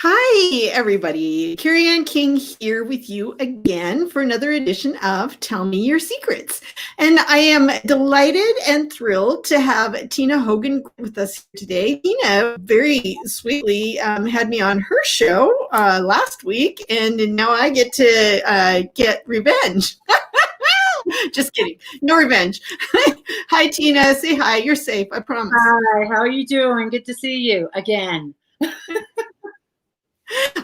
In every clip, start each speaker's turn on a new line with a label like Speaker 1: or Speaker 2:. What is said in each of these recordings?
Speaker 1: Hi, everybody. Carrie Ann King here with you again for another edition of Tell Me Your Secrets. And I am delighted and thrilled to have Tina Hogan with us today. Tina very sweetly had me on her show last week, and now I get to get revenge. Just kidding. No revenge. Hi, Tina. Say hi. You're safe. I promise.
Speaker 2: Hi. How are you doing? Good to see you again.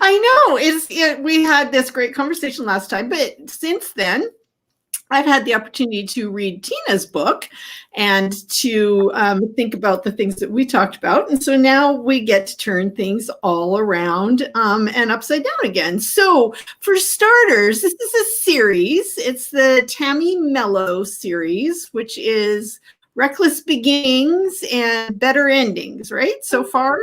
Speaker 1: I know we had this great conversation last time, but since then I've had the opportunity to read Tina's book and to think about the things that we talked about. And so now we get to turn things all around and upside down again. So for starters, this is a series. It's the Tammy Mellows series, which is Reckless Beginnings and Better Endings, right? So far.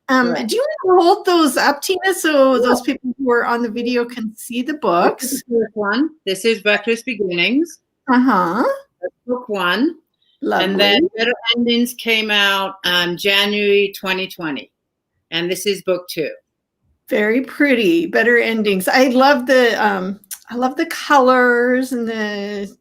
Speaker 1: Do you want to hold those up, Tina, so those people who are on the video can see the books?
Speaker 2: This is the first one. This is Reckless Beginnings.
Speaker 1: Uh-huh.
Speaker 2: That's book one.
Speaker 1: Lovely.
Speaker 2: And then Better Endings came out January 2020. And this is book two.
Speaker 1: Very pretty. Better Endings. I love the colors and the,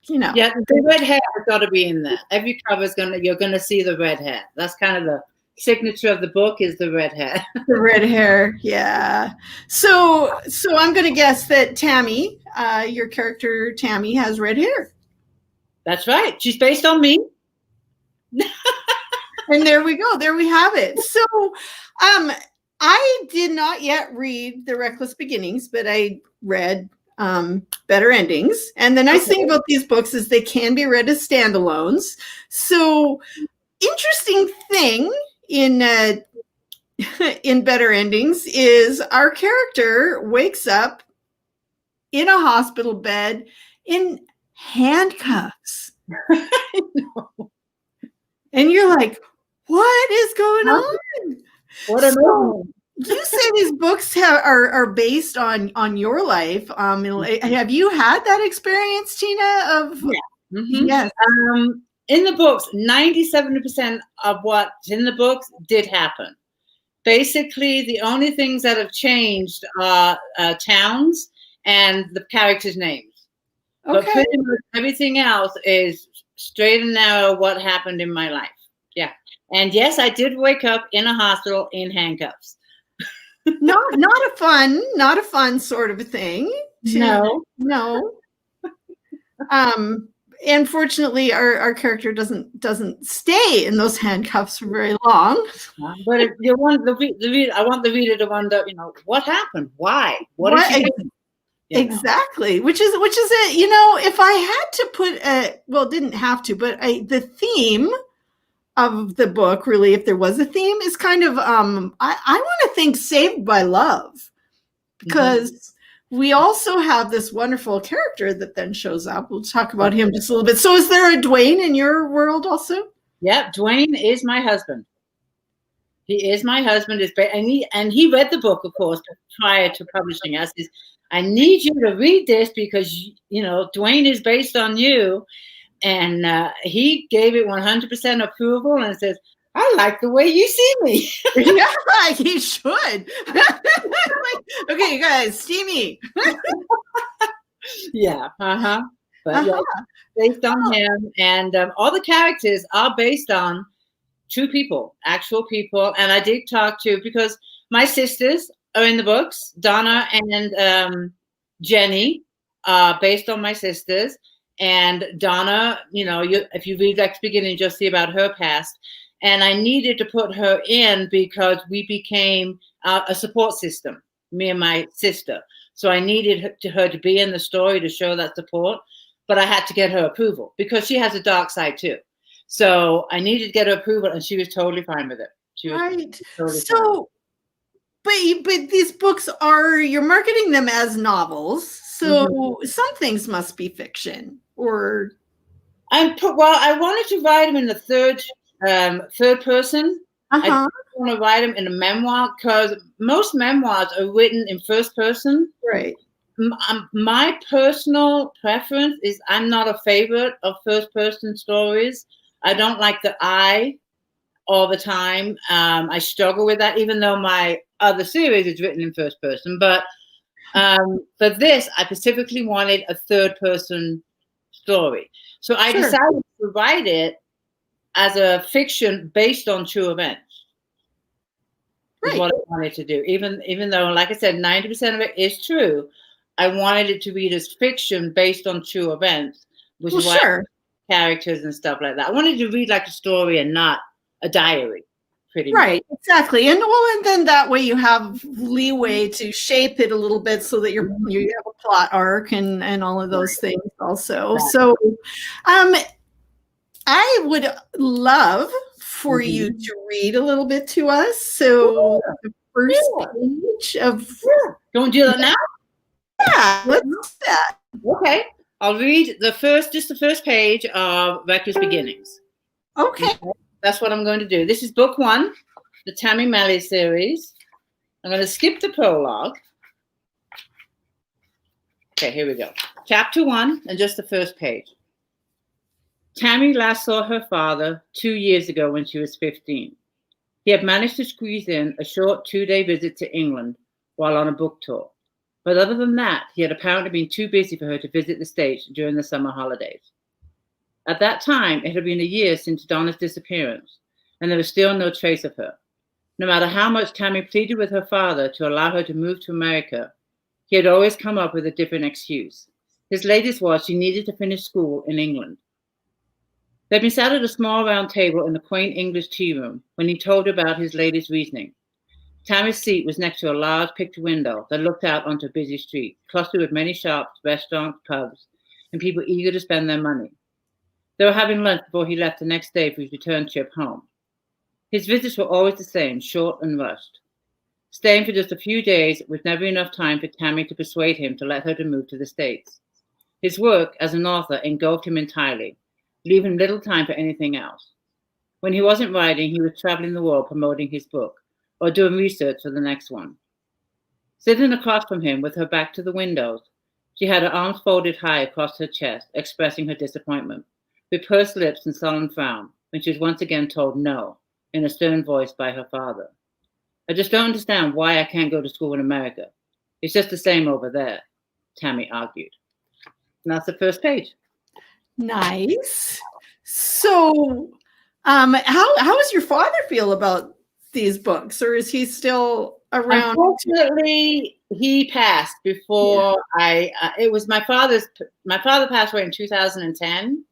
Speaker 2: Yeah, the red hair has got to be in there. Every cover is you're gonna see the red hair. That's kind of the signature of the book, is the red hair.
Speaker 1: The red hair, yeah. So I'm going to guess that Tammy, your character Tammy, has red hair.
Speaker 2: That's right. She's based on me.
Speaker 1: And there we go. There we have it. So I did not yet read The Reckless Beginnings, but I read Better Endings. And the nice thing about these books is they can be read as standalones. So interesting thing in Better Endings is our character wakes up in a hospital bed in handcuffs.
Speaker 2: I know.
Speaker 1: And you're like, what is going on?
Speaker 2: What am I?
Speaker 1: You say these books are based on your life. Have you had that experience, Tina? Yes.
Speaker 2: In the books, 97% of what's in the books did happen. Basically, the only things that have changed are towns and the characters' names. Okay. But pretty much everything else is straight and narrow what happened in my life. Yeah. And yes, I did wake up in a hospital in handcuffs.
Speaker 1: Not a fun sort of a thing.
Speaker 2: No.
Speaker 1: Unfortunately, our character doesn't stay in those handcuffs for very long.
Speaker 2: But you want I want the reader to wonder, what happened? Why? What is she doing?
Speaker 1: Exactly. Which is it. If I had to put didn't have to, but the theme of the book, really, if there was a theme, is kind of I want to think Saved by Love, because we also have this wonderful character that then shows up. We'll talk about him just a little bit. So is there a Dwayne in your world also?
Speaker 2: Yeah, Dwayne is my husband. He is my husband. And he read the book, of course, prior to publishing us. I need you to read this because, Dwayne is based on you. And he gave it 100% approval and says, I like the way you see me.
Speaker 1: Yeah, he should. Okay, you guys, see me.
Speaker 2: Yeah, But yeah, based on him. And all the characters are based on true people, actual people. And I did talk to, because my sisters are in the books, Donna and Jenny, based on my sisters. And Donna, if you read Reckless Beginnings, you'll see about her past. And I needed to put her in because we became a support system, me and my sister. So I needed her to be in the story to show that support. But I had to get her approval because she has a dark side too. So I needed to get her approval, and she was totally fine with it. She was totally fine.
Speaker 1: But these books you're marketing them as novels. So some things must be fiction, or
Speaker 2: I wanted to write them in the third person. I don't want to write them in a memoir because most memoirs are written in first person.
Speaker 1: Right.
Speaker 2: My personal preference is I'm not a favorite of first person stories. I don't like the I all the time. I struggle with that, even though my other series is written in first person. But for this, I specifically wanted a third person story. So I decided to write it as a fiction based on true events. Is what I wanted to do. Even though, like I said, 90% of it is true, I wanted it to read as fiction based on true events, which is why characters and stuff like that. I wanted to read like a story and not a diary, pretty much.
Speaker 1: Right, exactly. And then that way you have leeway to shape it a little bit so that you have a plot arc and all of those things also. So I would love for you to read a little bit to us. So the first page of...
Speaker 2: You want to do that now?
Speaker 1: Yeah, let's do that.
Speaker 2: Okay. I'll read the first page of Reckless Beginnings.
Speaker 1: Okay.
Speaker 2: That's what I'm going to do. This is book 1, the Tammy Mellows series. I'm going to skip the prologue. Okay, here we go. Chapter 1 and just the first page. Tammy last saw her father 2 years ago when she was 15. He had managed to squeeze in a short 2-day visit to England while on a book tour. But other than that, he had apparently been too busy for her to visit the States during the summer holidays. At that time, it had been a year since Donna's disappearance, and there was still no trace of her. No matter how much Tammy pleaded with her father to allow her to move to America, he had always come up with a different excuse. His latest was she needed to finish school in England. They'd been sat at a small round table in the quaint English tea room when he told her about his latest reasoning. Tammy's seat was next to a large picture window that looked out onto a busy street, clustered with many shops, restaurants, pubs, and people eager to spend their money. They were having lunch before he left the next day for his return trip home. His visits were always the same, short and rushed. Staying for just a few days was never enough time for Tammy to persuade him to let her to move to the States. His work as an author engulfed him entirely, leaving little time for anything else. When he wasn't writing, he was traveling the world promoting his book or doing research for the next one. Sitting across from him with her back to the windows, she had her arms folded high across her chest, expressing her disappointment, with pursed lips and sullen frown, when she was once again told no, in a stern voice by her father. I just don't understand why I can't go to school in America. It's just the same over there, Tammy argued. And that's the first page.
Speaker 1: Nice. So, how does your father feel about these books, or is he still around?
Speaker 2: Unfortunately, he passed before it was my father passed away in 2010,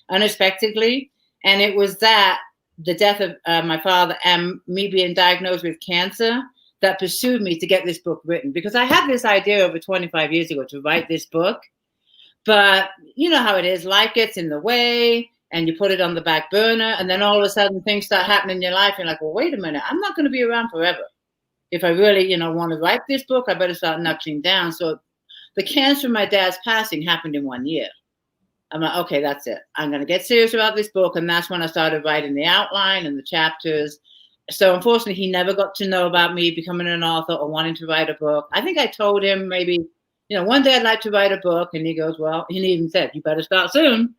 Speaker 2: unexpectedly. And it was the death of my father and me being diagnosed with cancer that pursued me to get this book written, because I had this idea over 25 years ago to write this book. But you know how it is, life gets in the way and you put it on the back burner, and then all of a sudden things start happening in your life. You're like, well, wait a minute, I'm not going to be around forever. If I really, want to write this book, I better start knuckling down. So the cancer of my dad's passing happened in 1 year. I'm like, okay, that's it. I'm going to get serious about this book. And that's when I started writing the outline and the chapters. So unfortunately, he never got to know about me becoming an author or wanting to write a book. I think I told him maybe, one day I'd like to write a book. And he goes, well, he even said, you better start soon.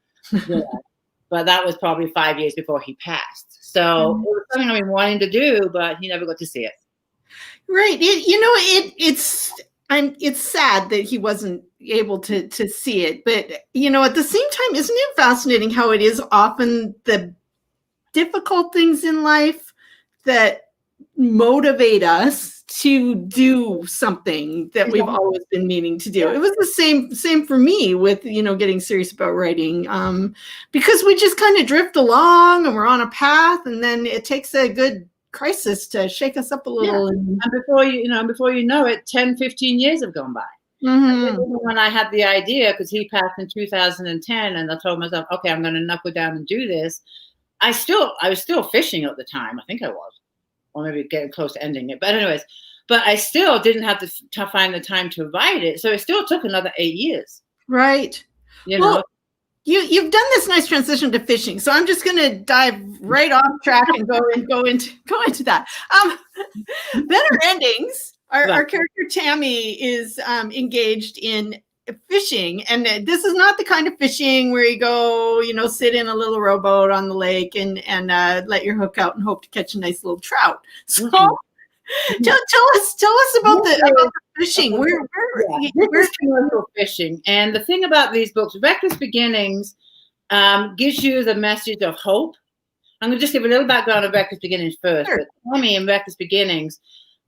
Speaker 2: But that was probably 5 years before he passed. So it was something I've been wanting to do, but he never got to see it.
Speaker 1: Right. It's sad that he wasn't able to see it. But, at the same time, isn't it fascinating how it is often the difficult things in life that motivate us to do something that we've always been meaning to do? It was the same for me with, getting serious about writing, because we just kind of drift along and we're on a path, and then it takes a good crisis to shake us up a little.
Speaker 2: And before you know it, 10, 15 years have gone by. When I had the idea, because he passed in 2010, and I told myself, okay, I'm going to knuckle down and do this. I was still fishing at the time. I think I was, or maybe getting close to ending it. But anyways, I still didn't have to find the time to write it. So it still took another 8 years.
Speaker 1: Right. You've done this nice transition to fishing, so I'm just going to dive right off track and go into that. Better Endings. Our character Tammy is engaged in fishing, and this is not the kind of fishing where you go, sit in a little rowboat on the lake and let your hook out and hope to catch a nice little trout. So tell us about the fishing.
Speaker 2: Where's commercial fishing? And the thing about these books, Reckless Beginnings, gives you the message of hope. I'm going to just give a little background of Reckless Beginnings first. Sure. But Tammy in Reckless Beginnings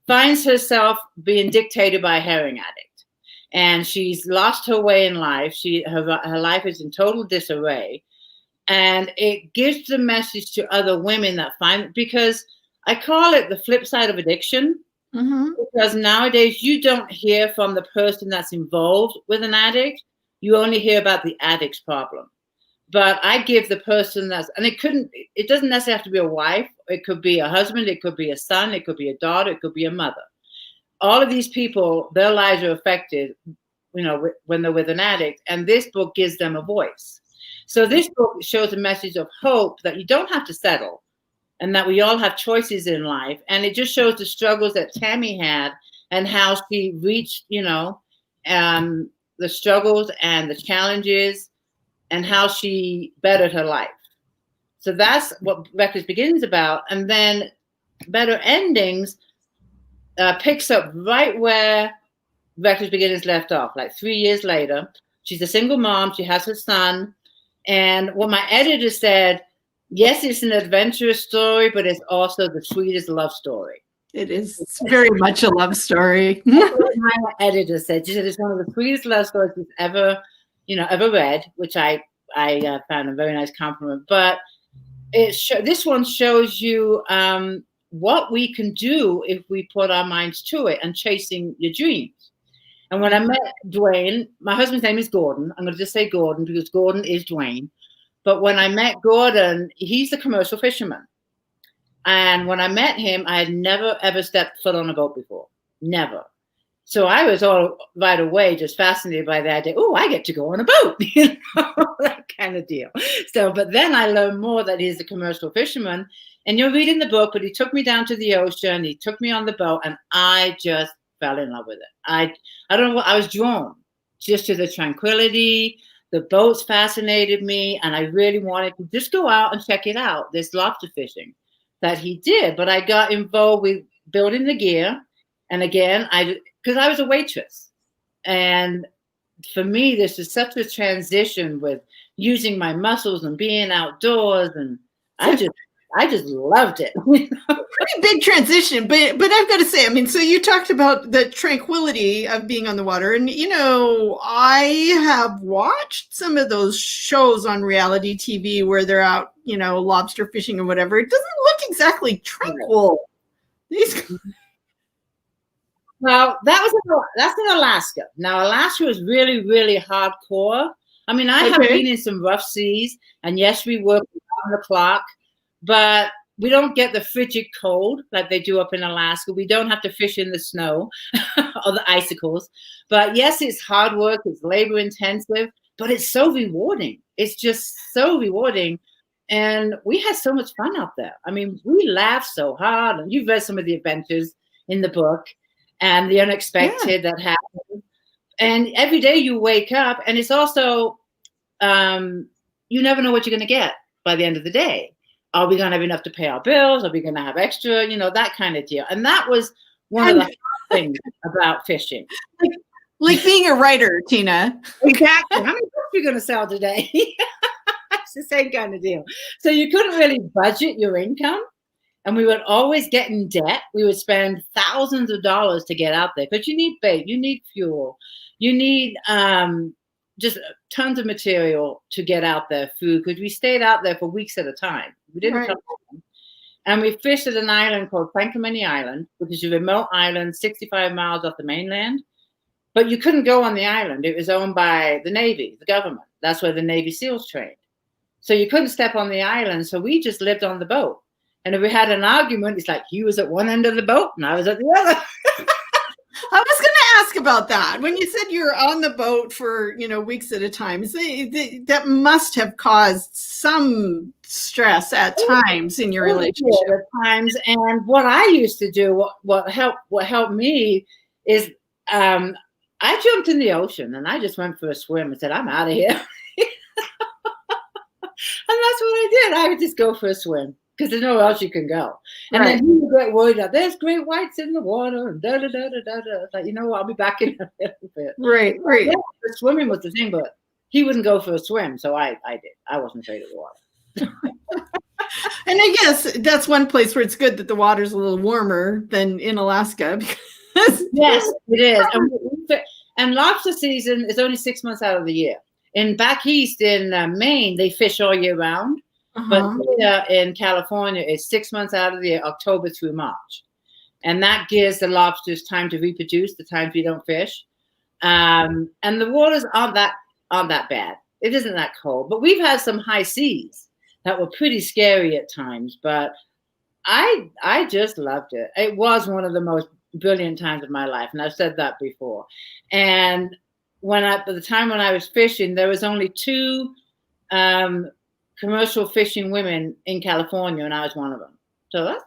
Speaker 2: finds herself being dictated by a heroin addict. And she's lost her way in life. Her life is in total disarray. And it gives the message to other women that find, because I call it the flip side of addiction. Mm-hmm. Because nowadays you don't hear from the person that's involved with an addict. You only hear about the addict's problem. But I give the person it doesn't necessarily have to be a wife. It could be a husband. It could be a son. It could be a daughter. It could be a mother. All of these people, their lives are affected, when they're with an addict. And this book gives them a voice. So this book shows a message of hope that you don't have to settle and that we all have choices in life. And it just shows the struggles that Tammy had and how she reached, the struggles and the challenges and how she bettered her life. So that's what Reckless Beginnings about. And then Better Endings picks up right where Reckless Beginnings left off, like 3 years later. She's a single mom. She has her son. And what my editor said, yes, it's an adventurous story, but it's also the sweetest love story.
Speaker 1: It is very much a love story.
Speaker 2: My editor said, she said it's one of the sweetest love stories she's ever read, which I found a very nice compliment. But this one shows you what we can do if we put our minds to it and chasing your dreams. And when I met Dwayne, my husband's name is Gordon. I'm going to just say Gordon because Gordon is Dwayne. But when I met Gordon, he's a commercial fisherman. And when I met him, I had never, ever stepped foot on a boat before. Never. So I was all right away just fascinated by the idea, oh, I get to go on a boat, that kind of deal. So, but then I learned more that he's a commercial fisherman. And you're reading the book, but he took me down to the ocean. He took me on the boat, and I just fell in love with it. I don't know what, I was drawn just to the tranquility. The boats fascinated me, and I really wanted to just go out and check it out, this lobster fishing that he did. But I got involved with building the gear. And again, because I was a waitress. And for me, this is such a transition with using my muscles and being outdoors. And I just loved it.
Speaker 1: Pretty big transition, but I've got to say, I mean, so you talked about the tranquility of being on the water, and I have watched some of those shows on reality TV where they're out, lobster fishing or whatever. It doesn't look exactly tranquil.
Speaker 2: Well, that's in Alaska. Now, Alaska is really, really hardcore. I mean, I have been in some rough seas, and yes, we work around the clock. But we don't get the frigid cold like they do up in Alaska. We don't have to fish in the snow or the icicles. But yes, it's hard work. It's labor intensive, but it's so rewarding. It's just so rewarding. And we had so much fun out there. I mean, we laughed so hard. And you've read some of the adventures in the book and the unexpected that happened. And every day you wake up, and it's also, you never know what you're going to get by the end of the day. Are we going to have enough to pay our bills? Are we going to have extra? That kind of deal. And that was one of the things about fishing.
Speaker 1: Like being a writer, Tina.
Speaker 2: Exactly. How many books are you going to sell today? It's the same kind of deal. So you couldn't really budget your income. And we would always get in debt. We would spend thousands of dollars to get out there. But you need bait. You need fuel. You need just tons of material to get out there, food, because we stayed out there for weeks at a time. We didn't come home. And we fished at an island called Franklin Island, which is a remote island 65 miles off the mainland. But you couldn't go on the island. It was owned by the Navy, the government. That's where the Navy SEALs trained. So you couldn't step on the island. So we just lived on the boat. And if we had an argument, it's like he was at one end of the boat and I was at the other.
Speaker 1: I was going to ask about that. When you said you're on the boat for, weeks at a time, that must have caused some stress at times in your relationship.
Speaker 2: At times. And what I used to do, what helped me is I I jumped in the ocean and I just went for a swim and said, I'm out of here. And that's what I did. I would just go for a swim because there's nowhere else you can go. And then he would get worried that there's great whites in the water and da da da da da da. Like, you know, I'll be back in a little bit.
Speaker 1: Right.
Speaker 2: Yeah, the swimming was the thing, but he wouldn't go for a swim, so I did. I wasn't afraid of the water.
Speaker 1: And I guess that's one place where it's good that the water's a little warmer than in Alaska.
Speaker 2: Yes, it is. And lobster season is only 6 months out of the year. In back east in Maine, they fish all year round. But here in California, it's 6 months out of the year, October through March. And that gives the lobsters time to reproduce, the times we don't fish. And the waters aren't that bad. It isn't that cold. But we've had some high seas that were pretty scary at times. But I just loved it. It was one of the most brilliant times of my life. And I've said that before. And at the time when I was fishing, there was only 2 commercial fishing women in California, and I was one of them. So that's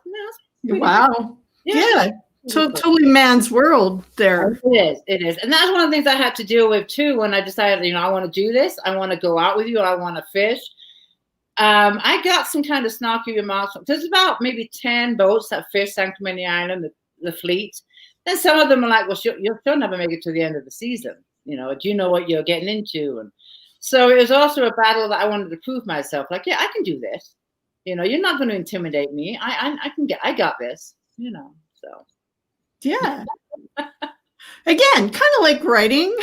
Speaker 1: wow. Yeah. Totally man's world there.
Speaker 2: It is. And that's one of the things I had to deal with too when I decided, you know, I want to do this. I want to go out with you. I want to fish. I got some kind of snarky remarks. There's about maybe 10 boats that fish San Clemente Island, the fleet. And some of them are like, well, you'll still never make it to the end of the season. You know, do you know what you're getting into? And so it was also a battle that I wanted to prove myself. Like, yeah, I can do this. You know, you're not going to intimidate me. I got this, you know, so.
Speaker 1: Yeah. Again, kind of like writing.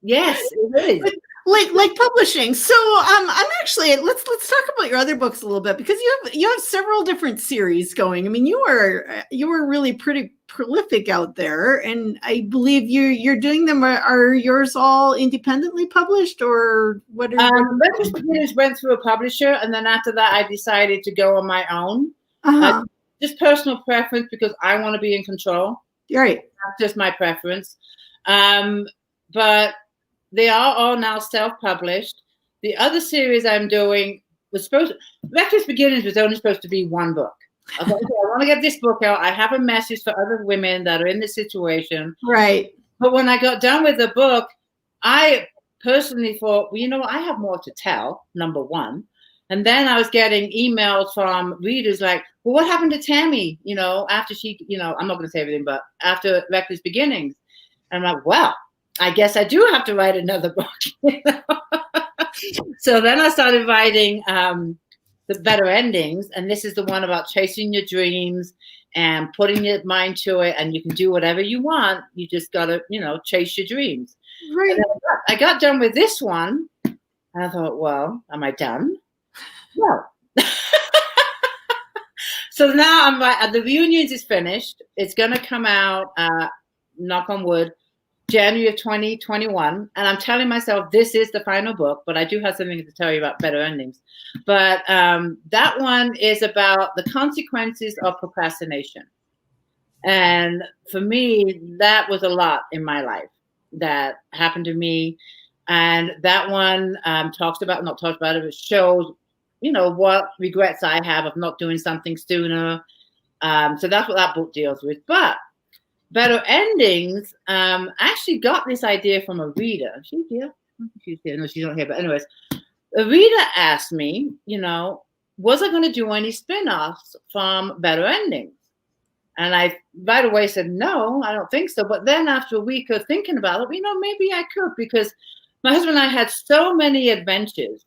Speaker 2: Yes, it is.
Speaker 1: Like publishing. So I'm actually let's talk about your other books a little bit, because you have several different series going. I mean, you were really pretty prolific out there, and I believe you're doing them. Are yours all independently published, or what?
Speaker 2: Breakfast Beginners went through a publisher, and then after that, I decided to go on my own. Just personal preference, because I want to be in control.
Speaker 1: Right.
Speaker 2: That's just my preference. But they are all now self-published. The other series I'm doing Breakfast Beginners was only supposed to be one book. I thought, okay, I want to get this book out. I have a message for other women that are in this situation.
Speaker 1: Right.
Speaker 2: But when I got done with the book, I personally thought, well, you know what? I have more to tell, number one. And then I was getting emails from readers like, well, what happened to Tammy? You know, after she, you know, I'm not going to say everything, but after Reckless Beginnings. And I'm like, well, I guess I do have to write another book. You know? So then I started writing the Better Endings. And this is the one about chasing your dreams and putting your mind to it. And you can do whatever you want. You just got to, you know, chase your dreams.
Speaker 1: Right.
Speaker 2: I got done with this one. And I thought, well, am I done? No. So now the Reunions is finished. It's going to come out, knock on wood, January of 2021. And I'm telling myself this is the final book, but I do have something to tell you about Better Endings. But that one is about the consequences of procrastination. And for me, that was a lot in my life that happened to me. And that one it shows, you know, what regrets I have of not doing something sooner. So that's what that book deals with. But Better Endings actually got this idea from a reader. She's here. She's here. No, she's not here. But anyways, a reader asked me, you know, was I going to do any spin-offs from Better Endings? And I right away said, no, I don't think so. But then after a week of thinking about it, you know, maybe I could, because my husband and I had so many adventures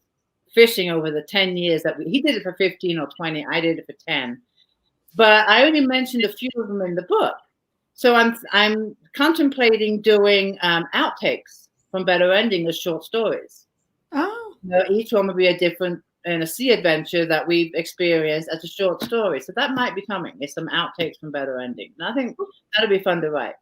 Speaker 2: fishing over the 10 years that he did it for 15 or 20. I did it for 10. But I only mentioned a few of them in the book. So I'm contemplating doing outtakes from Better Ending as short stories.
Speaker 1: Oh.
Speaker 2: You know, each one will be a different a sea adventure that we've experienced as a short story. So that might be coming. It's some outtakes from Better Ending. And I think that'll be fun to write.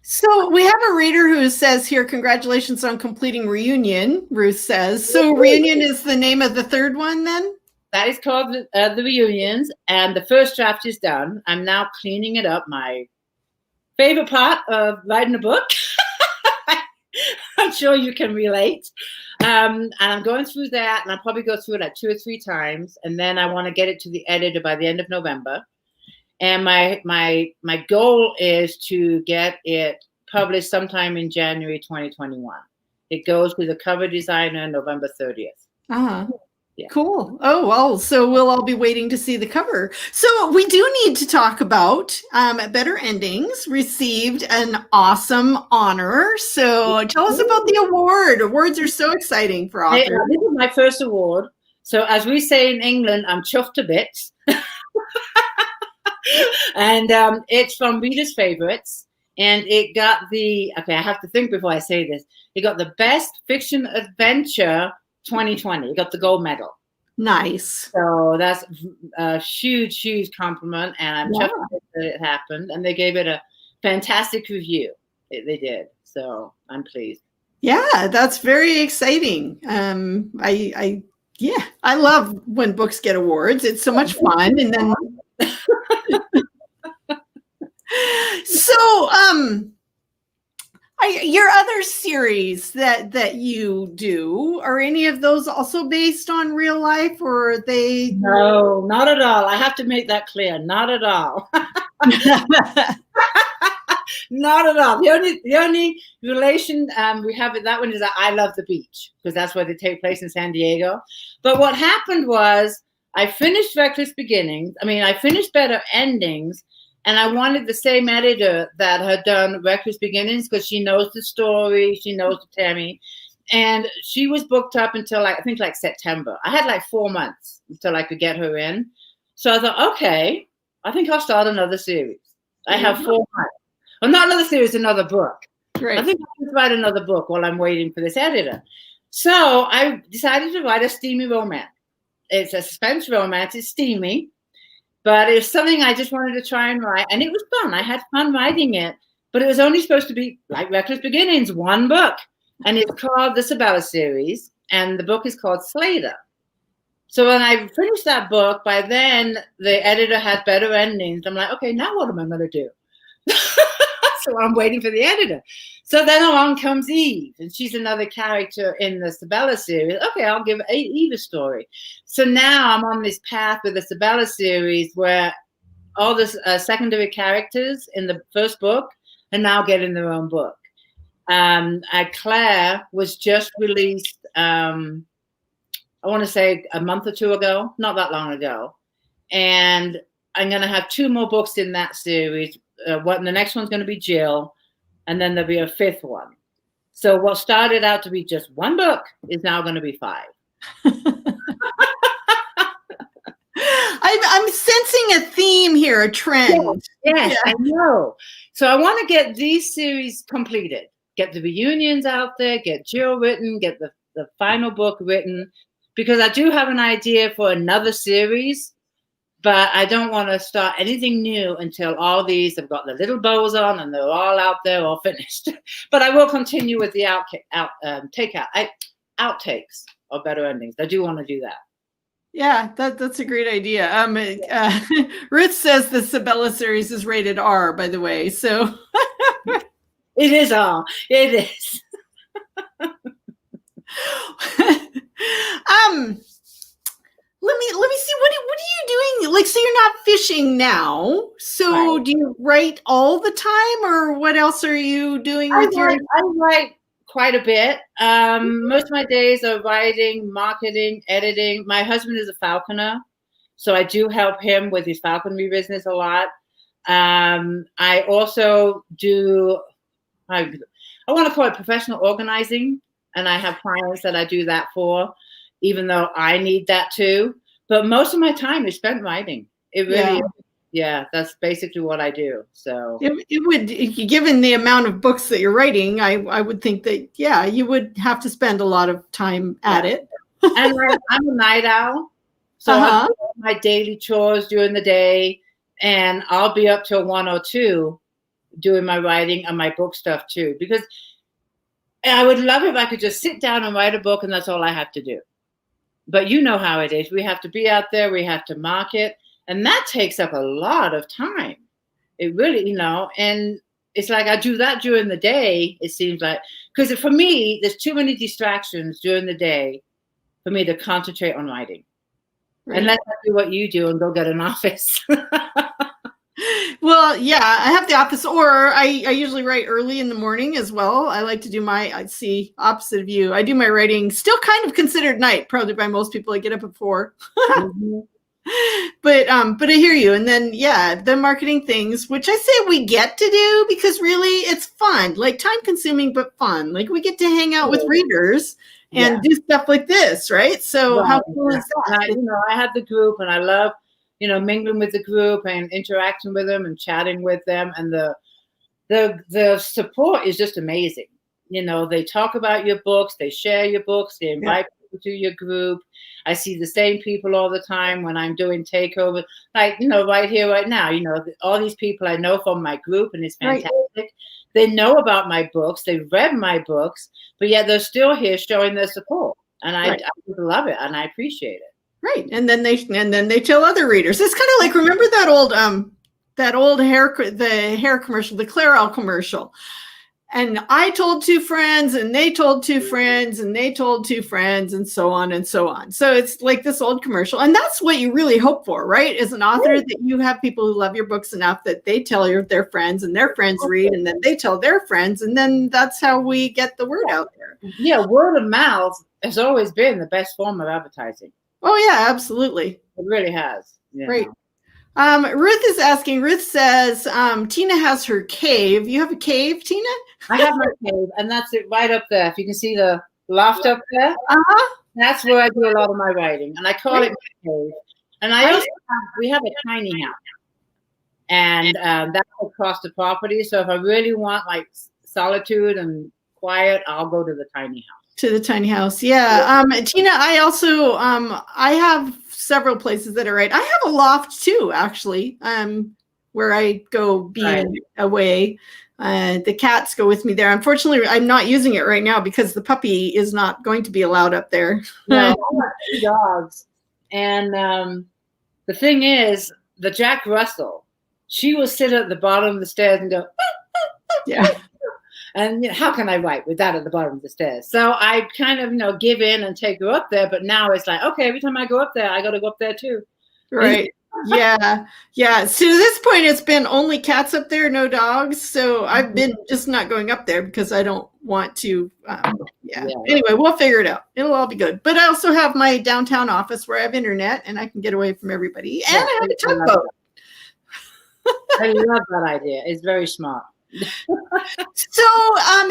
Speaker 1: So we have a reader who says here, congratulations on completing Reunion, Ruth says. So Reunion is the name of the third one then?
Speaker 2: That is called The Reunions. And the first draft is done. I'm now cleaning it up. My favorite part of writing a book. I'm sure you can relate. And I'm going through that, and I'll probably go through it like 2 or 3 times. And then I want to get it to the editor by the end of November. And my goal is to get it published sometime in January 2021. It goes to the cover designer November 30th.
Speaker 1: Uh-huh.
Speaker 2: Yeah.
Speaker 1: Cool. Oh, well, so we'll all be waiting to see the cover. So we do need to talk about Better Endings received an awesome honor. So tell us about the award. Awards are so exciting for authors.
Speaker 2: Hey, this is my first award. So as we say in England, I'm chuffed to bits. And it's from Reader's Favorites. And it got I have to think before I say this. It got the Best Fiction Adventure 2020. It got the gold medal.
Speaker 1: Nice.
Speaker 2: So that's a huge, huge compliment. And I'm chuffed that it happened. And they gave it a fantastic review. They did. So I'm pleased.
Speaker 1: Yeah, that's very exciting. I love when books get awards. It's so much fun. And then so your other series that you do, are any of those also based on real life, or are they?
Speaker 2: No, not at all. I have to make that clear. Not at all. Not at all. The only relation we have with that one is that I love the beach, because that's where they take place in San Diego. But what happened was I finished Reckless Beginnings. I finished Better Endings, and I wanted the same editor that had done Reckless Beginnings, because she knows the story, she knows Tammy, and she was booked up until I think September. I had 4 months until I could get her in. So I thought, okay, I think I'll start another series. I have 4 months. Well, not another series, another book.
Speaker 1: Right.
Speaker 2: I think I can write another book while I'm waiting for this editor. So I decided to write a steamy romance. It's a suspense romance. It's steamy, but it's something I just wanted to try and write. And it was fun. I had fun writing it, but it was only supposed to be like Reckless Beginnings, one book. And it's called the Sabella series. And the book is called Slater. So when I finished that book, by then the editor had Better Endings. I'm like, okay, now what am I going to do? So I'm waiting for the editor. So then along comes Eve, and she's another character in the Sabella series. Okay, I'll give Eve a story. So now I'm on this path with the Sabella series where all the secondary characters in the first book are now getting their own book. Claire was just released, I want to say a month or two ago, not that long ago. And I'm going to have 2 more books in that series. The next one's going to be Jill, and then there'll be a 5th one. So what started out to be just 1 book is now going to be 5.
Speaker 1: I'm sensing a theme here, a trend.
Speaker 2: Yes, I know. So I want to get these series completed, get the reunions out there, get Jill written, get the final book written, because I do have an idea for another series. But I don't want to start anything new until all these have got the little bows on and they're all out there, all finished. But I will continue with the outtakes or Better Endings. I do want to do that.
Speaker 1: Yeah, that's a great idea. Ruth says the Sabella series is rated R, by the way. So
Speaker 2: it is R. It is.
Speaker 1: Let me see. What are you doing? So you're not fishing now. So right. Do you write all the time, or what else are you doing with your?
Speaker 2: I write quite a bit. Most of my days are writing, marketing, editing. My husband is a falconer, so I do help him with his falconry business a lot. I also do. I want to call it professional organizing, and I have clients that I do that for, even though I need that too. But most of my time is spent writing. It really is. Yeah, that's basically what I do. So
Speaker 1: it would, given the amount of books that you're writing, I would think that, you would have to spend a lot of time at it.
Speaker 2: And I'm a night owl. So I do my daily chores during the day, and I'll be up till 1 or 2 doing my writing and my book stuff too, because I would love if I could just sit down and write a book and that's all I have to do. But you know how it is. We have to be out there. We have to market. And that takes up a lot of time. It really, and it's like I do that during the day, it seems like. Because for me, there's too many distractions during the day for me to concentrate on writing. Right. Unless I do what you do and go get an office.
Speaker 1: Well, yeah, I have the office, or I usually write early in the morning as well. I like to do I see opposite of you. I do my writing still kind of considered night, probably by most people. I get up at 4.
Speaker 2: Mm-hmm.
Speaker 1: But I hear you. And then, yeah, the marketing things, which I say we get to do because really it's fun, like time consuming, but fun. Like we get to hang out with readers and do stuff like this, right? So how cool is that?
Speaker 2: I have the group and I love, mingling with the group and interacting with them and chatting with them. And the support is just amazing. They talk about your books, they share your books, they invite people to your group. I see the same people all the time when I'm doing takeover, like, right here, right now, all these people I know from my group, and it's fantastic. Right. They know about my books, they've read my books, but yet they're still here showing their support. And I love it and I appreciate it.
Speaker 1: Right. And then they tell other readers. It's kind of like, remember that old hair commercial, the Clairol commercial. And I told 2 friends and they told 2 friends and they told 2 friends and so on and so on. So it's like this old commercial. And that's what you really hope for, right? As an author, that you have people who love your books enough that they tell their friends and their friends read and then they tell their friends. And then that's how we get the word out there.
Speaker 2: Yeah, word of mouth has always been the best form of advertising.
Speaker 1: Oh, yeah, absolutely.
Speaker 2: It really has.
Speaker 1: Right. Ruth says, Tina has her cave. You have a cave, Tina?
Speaker 2: I have my cave, and that's it right up there. If you can see the loft up there, that's where I do a lot of my writing, and I call it my cave. And we have a tiny house, and that's across the property. So if I really want like solitude and quiet, I'll go to the tiny house.
Speaker 1: To the tiny house, yeah. Tina, I also I have several places that are right. I have a loft too, actually, where I go being away. The cats go with me there. Unfortunately, I'm not using it right now because the puppy is not going to be allowed up there.
Speaker 2: No, I have 2 dogs, and the thing is, the Jack Russell, she will sit at the bottom of the stairs and go,
Speaker 1: yeah.
Speaker 2: And how can I write with that at the bottom of the stairs? So I kind of, give in and take her up there. But now it's like, okay, every time I go up there, I got to go up there too.
Speaker 1: Right. Yeah. Yeah. So to this point, it's been only cats up there, no dogs. So I've been just not going up there because I don't want to. Anyway, we'll figure it out. It'll all be good. But I also have my downtown office where I have internet and I can get away from everybody. And I have a tugboat.
Speaker 2: I love that idea. It's very smart.
Speaker 1: So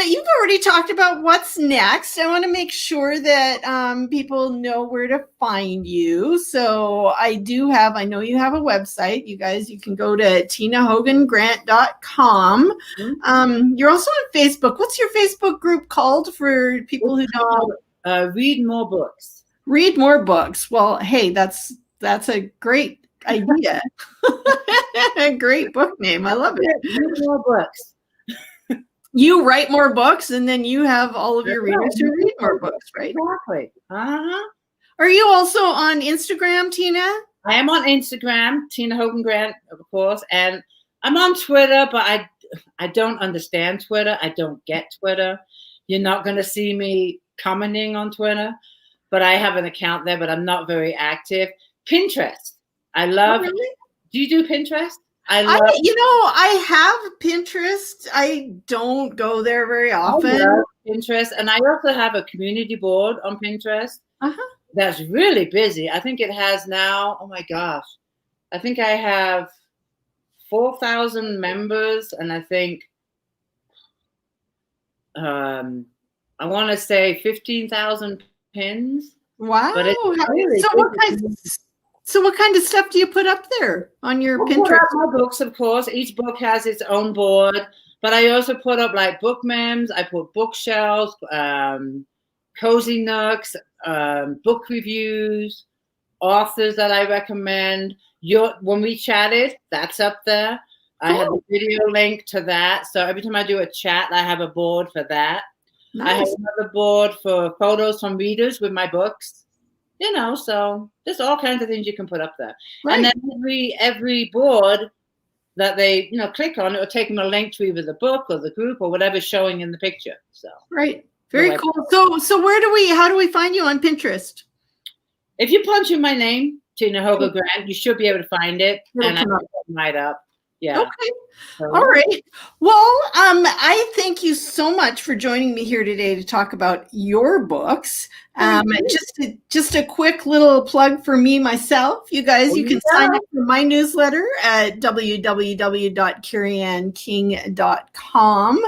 Speaker 1: you've already talked about what's next. I want to make sure that people know where to find you. So I know you have a website. You guys, you can go to tinahogangrant.com. You're also on Facebook. What's your Facebook group called for people who don't know?
Speaker 2: Read More Books.
Speaker 1: Read More Books. Well, hey, that's a great idea. A great book name. I love it.
Speaker 2: Read more books.
Speaker 1: You write more books, and then you have all of your readers who read more books, right?
Speaker 2: Exactly.
Speaker 1: Are you also on Instagram, Tina?
Speaker 2: I am on Instagram, Tina Hogan Grant, of course, and I'm on Twitter, but I don't understand Twitter. I don't get Twitter. You're not going to see me commenting on Twitter, but I have an account there, but I'm not very active. Pinterest. I love.
Speaker 1: Oh, really?
Speaker 2: Do you do Pinterest? I
Speaker 1: have Pinterest. I don't go there very often.
Speaker 2: I love Pinterest, and I also have a community board on Pinterest that's really busy. I think it has now. Oh my gosh, I think I have 4,000 members, and I think I want to say 15,000 pins.
Speaker 1: Wow!
Speaker 2: But it's really
Speaker 1: So what kind of stuff do you put up there on your Pinterest?
Speaker 2: My books, of course. Each book has its own board, but I also put up like book memes. I put bookshelves, cozy nooks, book reviews, authors that I recommend. When we chatted, that's up there. Cool. I have a video link to that. So every time I do a chat, I have a board for that. Nice. I have another board for photos from readers with my books. So there's all kinds of things you can put up there. Right. And then every board that they, click on, it will take them a link to either the book or the group or whatever's showing in the picture. So right.
Speaker 1: Very cool. So how do we find you on Pinterest?
Speaker 2: If you punch in my name, Tina Hogan Grant, you should be able to find it. And I put it right up. Yeah.
Speaker 1: Okay.
Speaker 2: So,
Speaker 1: All right. Well, I thank you so much for joining me here today to talk about your books. Just a quick little plug for me myself. You guys, you can sign up for my newsletter at www.carrieannking.com.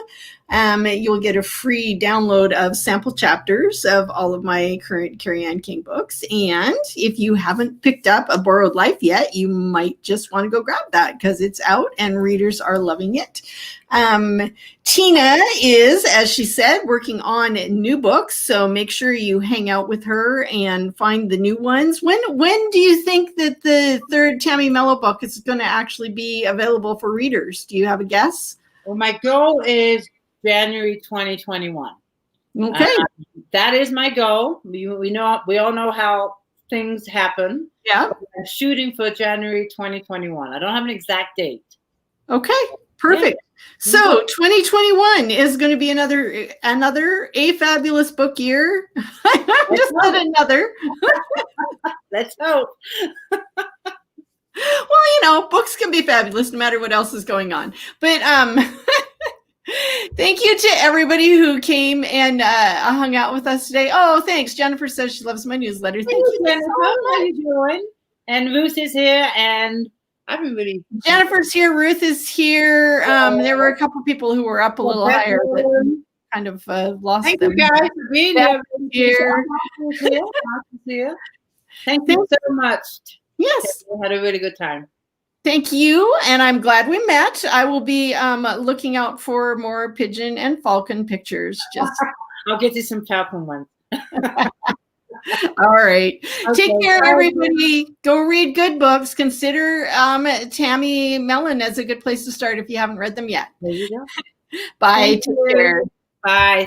Speaker 1: You'll get a free download of sample chapters of all of my current Carrie Ann King books. And if you haven't picked up A Borrowed Life yet, you might just want to go grab that because it's out and readers are loving it. Tina is, as she said, working on new books. So make sure you hang out with her and find the new ones. When do you think that the third Tammy Mellows book is going to actually be available for readers? Do you have a guess?
Speaker 2: Well, my goal is January 2021.
Speaker 1: Okay.
Speaker 2: That is my goal. We all know how things happen.
Speaker 1: Yeah.
Speaker 2: I'm shooting for January 2021. I don't have an exact date.
Speaker 1: Okay. Perfect. Yeah. So 2021 is going to be another A fabulous book year. I just said another.
Speaker 2: Let's hope.
Speaker 1: Well, books can be fabulous no matter what else is going on. But thank you to everybody who came and hung out with us today. Oh, thanks. Jennifer says she loves my newsletter. Thank you, Jennifer.
Speaker 2: How are you doing? And Ruth is here, and I've been really.
Speaker 1: Jennifer's here. Ruth is here. There were a couple people who were up a little higher, but kind of lost
Speaker 2: Thank
Speaker 1: them.
Speaker 2: Thank you guys for being here. Thank you so much.
Speaker 1: Yes.
Speaker 2: We had a really good time.
Speaker 1: Thank you, and I'm glad we met. I will be looking out for more pigeon and falcon pictures.
Speaker 2: I'll get you some falcon ones.
Speaker 1: All right. Okay, take care, everybody. Go read good books. Consider Tammy Mellows as a good place to start if you haven't read them yet.
Speaker 2: There you go.
Speaker 1: Bye. Take care.
Speaker 2: Bye.